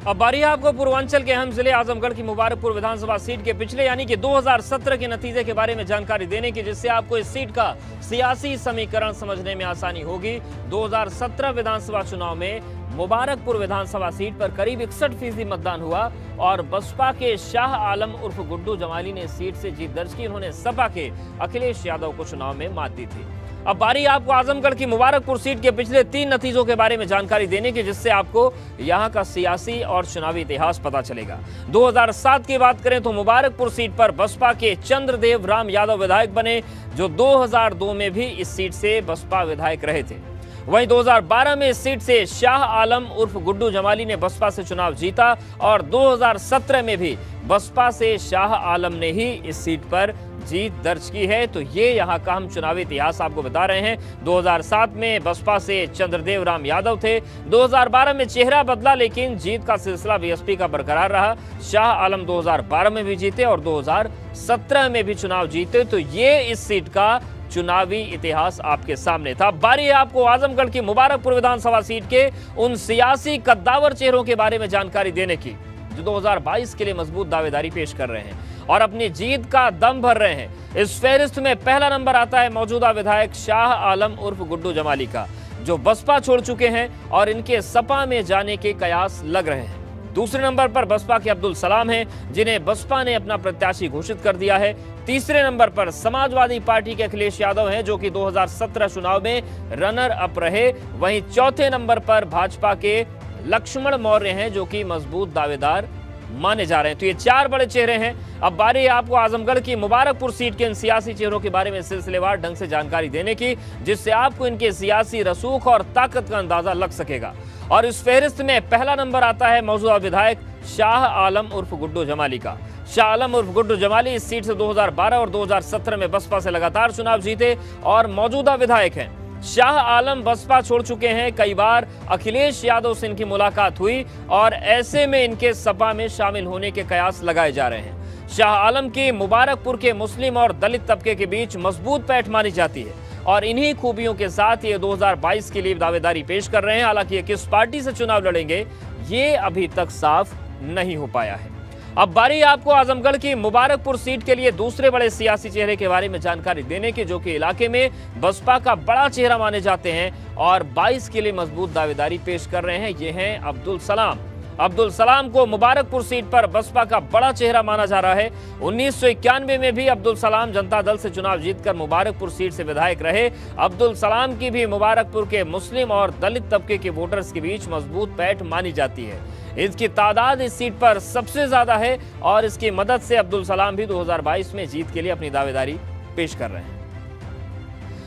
अब बारी है आपको पूर्वांचल के अहम जिले आजमगढ़ की मुबारकपुर विधानसभा सीट के पिछले यानी कि 2017 के नतीजे के बारे में जानकारी देने की, जिससे आपको इस सीट का सियासी समीकरण समझने में आसानी होगी। 2017 विधानसभा चुनाव में मुबारकपुर विधानसभा सीट पर करीब 61% मतदान हुआ और बसपा के शाह आलम उर्फ गुड्डू जमाली ने इस सीट से जीत दर्ज की। उन्होंने सपा के अखिलेश यादव को चुनाव में मात दी थी। अब बारी आपको आजमगढ़ की मुबारकपुर सीट के पिछले 3 नतीजों के बारे में जानकारी देने की, जिससे आपको यहां का सियासी और चुनावी इतिहास पता चलेगा। 2007 की बात करें तो मुबारकपुर सीट पर बसपा के चंद्रदेव राम यादव विधायक बने, जो 2002 में भी इस सीट से बसपा विधायक रहे थे। वहीं 2012 में इस सीट से शाह आलम उर्फ गुड्डू जमाली ने बसपा से चुनाव जीता और 2017 में भी बसपा से शाह आलम ने ही इस सीट पर जीत दर्ज की है। तो ये यहाँ का हम चुनावी इतिहास आपको बता रहे हैं। 2007 में बसपा से चंद्रदेव राम यादव थे, 2012 में चेहरा बदला लेकिन जीत का सिलसिला बीएसपी का बरकरार रहा। शाह आलम 2012 में भी जीते और 2017 में भी चुनाव जीते। तो ये इस सीट का चुनावी इतिहास आपके सामने था। बारी है आपको आजमगढ़ की मुबारकपुर विधानसभा सीट के उन सियासी कद्दावर चेहरों के बारे में जानकारी देने की, जो 2022 के लिए मजबूत दावेदारी पेश कर रहे हैं और अपनी जीत का दम भर रहे हैं। इस फहरिस्त में पहला नंबर आता है मौजूदा विधायक शाह आलम उर्फ गुड्डू जमाली का, जो बसपा छोड़ चुके हैं और इनके सपा में जाने के कयास लग रहे हैं। दूसरे नंबर पर बसपा के अब्दुल सलाम हैं, जिन्हें बसपा ने अपना प्रत्याशी घोषित कर दिया है। तीसरे नंबर पर समाजवादी पार्टी के अखिलेश यादव हैं, जो कि 2017 चुनाव में रनर अप रहे। वहीं चौथे नंबर पर भाजपा के लक्ष्मण मौर्य हैं, जो कि मजबूत दावेदार माने जा रहे हैं। तो ये 4 बड़े चेहरे हैं। अब बारी है आपको आजमगढ़ की मुबारकपुर सीट के इन सियासी चेहरों के बारे में सिलसिलेवार ढंग से जानकारी देने की, जिससे आपको इनके सियासी रसूख और ताकत का अंदाजा लग सकेगा। और इस फहरिस्त में पहला नंबर आता है मौजूदा विधायक शाह आलम उर्फ गुड्डू जमाली का। शाह आलम उर्फ गुड्डू जमाली इस सीट से 2012 और 2017 में बसपा से लगातार चुनाव जीते और मौजूदा विधायक हैं। शाह आलम बसपा छोड़ चुके हैं, कई बार अखिलेश यादव से इनकी मुलाकात हुई और ऐसे में इनके सपा में शामिल होने के कयास लगाए जा रहे हैं। शाह आलम की मुबारकपुर के मुस्लिम और दलित तबके के बीच मजबूत पैठ मानी जाती है और इन्हीं खूबियों के साथ ये 2022 के लिए दावेदारी पेश कर रहे हैं। हालांकि ये किस पार्टी से चुनाव लड़ेंगे ये अभी तक साफ नहीं हो पाया है। अब बारी आपको आजमगढ़ की मुबारकपुर सीट के लिए दूसरे बड़े सियासी चेहरे के बारे में जानकारी देने की, जो कि इलाके में बसपा का बड़ा चेहरा माने जाते हैं और 22 के लिए मजबूत दावेदारी पेश कर रहे हैं। ये हैं अब्दुल सलाम। अब्दुल सलाम को मुबारकपुर सीट पर बसपा का बड़ा चेहरा माना जा रहा है। 1991 में भी अब्दुल सलाम जनता दल से चुनाव जीतकर मुबारकपुर सीट से विधायक रहे। अब्दुल सलाम की भी मुबारकपुर के मुस्लिम और दलित तबके के वोटर्स के बीच मजबूत पैठ मानी जाती है। इसकी तादाद इस सीट पर सबसे ज्यादा है और इसकी मदद से अब्दुल सलाम भी 2022 में जीत के लिए अपनी दावेदारी पेश कर रहे हैं।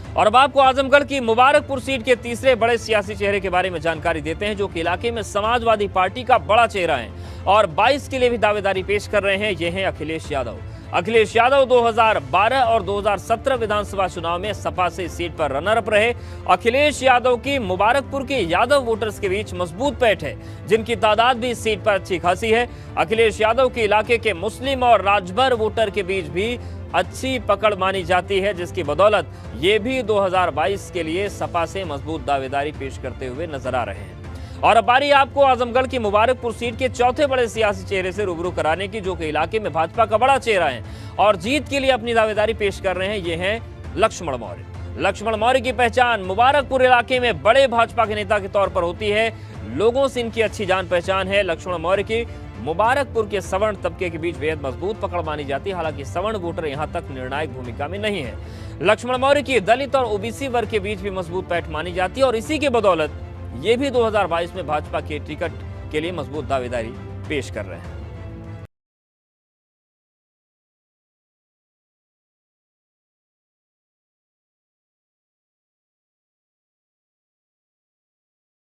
और अब आपको आजमगढ़ की मुबारकपुर सीट के तीसरे बड़े सियासी चेहरे के बारे में जानकारी देते हैं, जो कि इलाके में समाजवादी पार्टी का बड़ा चेहरा है और 22 के लिए भी दावेदारी पेश कर रहे हैं। ये हैं अखिलेश यादव। अखिलेश यादव 2012 और 2017 विधानसभा चुनाव में सपा से इस सीट पर रनर अप रहे। अखिलेश यादव की मुबारकपुर के यादव वोटर्स के बीच मजबूत पैठ है, जिनकी तादाद भी इस सीट पर अच्छी खासी है। अखिलेश यादव के इलाके के मुस्लिम और राजभर वोटर के बीच भी अच्छी पकड़ मानी जाती है, जिसकी बदौलत ये भी 2022 के लिए सपा से मजबूत दावेदारी पेश करते हुए नजर आ रहे हैं। और अब बारी आपको आजमगढ़ की मुबारकपुर सीट के चौथे बड़े सियासी चेहरे से रूबरू कराने की, जो कि इलाके में भाजपा का बड़ा चेहरा है और जीत के लिए अपनी दावेदारी पेश कर रहे हैं। ये हैं लक्ष्मण मौर्य। लक्ष्मण मौर्य की पहचान मुबारकपुर इलाके में बड़े भाजपा के नेता के तौर पर होती है। लोगों से इनकी अच्छी जान पहचान है। लक्ष्मण मौर्य की मुबारकपुर के सवर्ण तबके के बीच बेहद मजबूत पकड़ मानी जाती है। हालांकि सवर्ण वोटर यहां तक निर्णायक भूमिका में नहीं है। लक्ष्मण मौर्य की दलित और ओबीसी वर्ग के बीच भी मजबूत पैठ मानी जाती है और इसी की बदौलत ये भी 2022 में भाजपा के टिकट के लिए मजबूत दावेदारी पेश कर रहे हैं।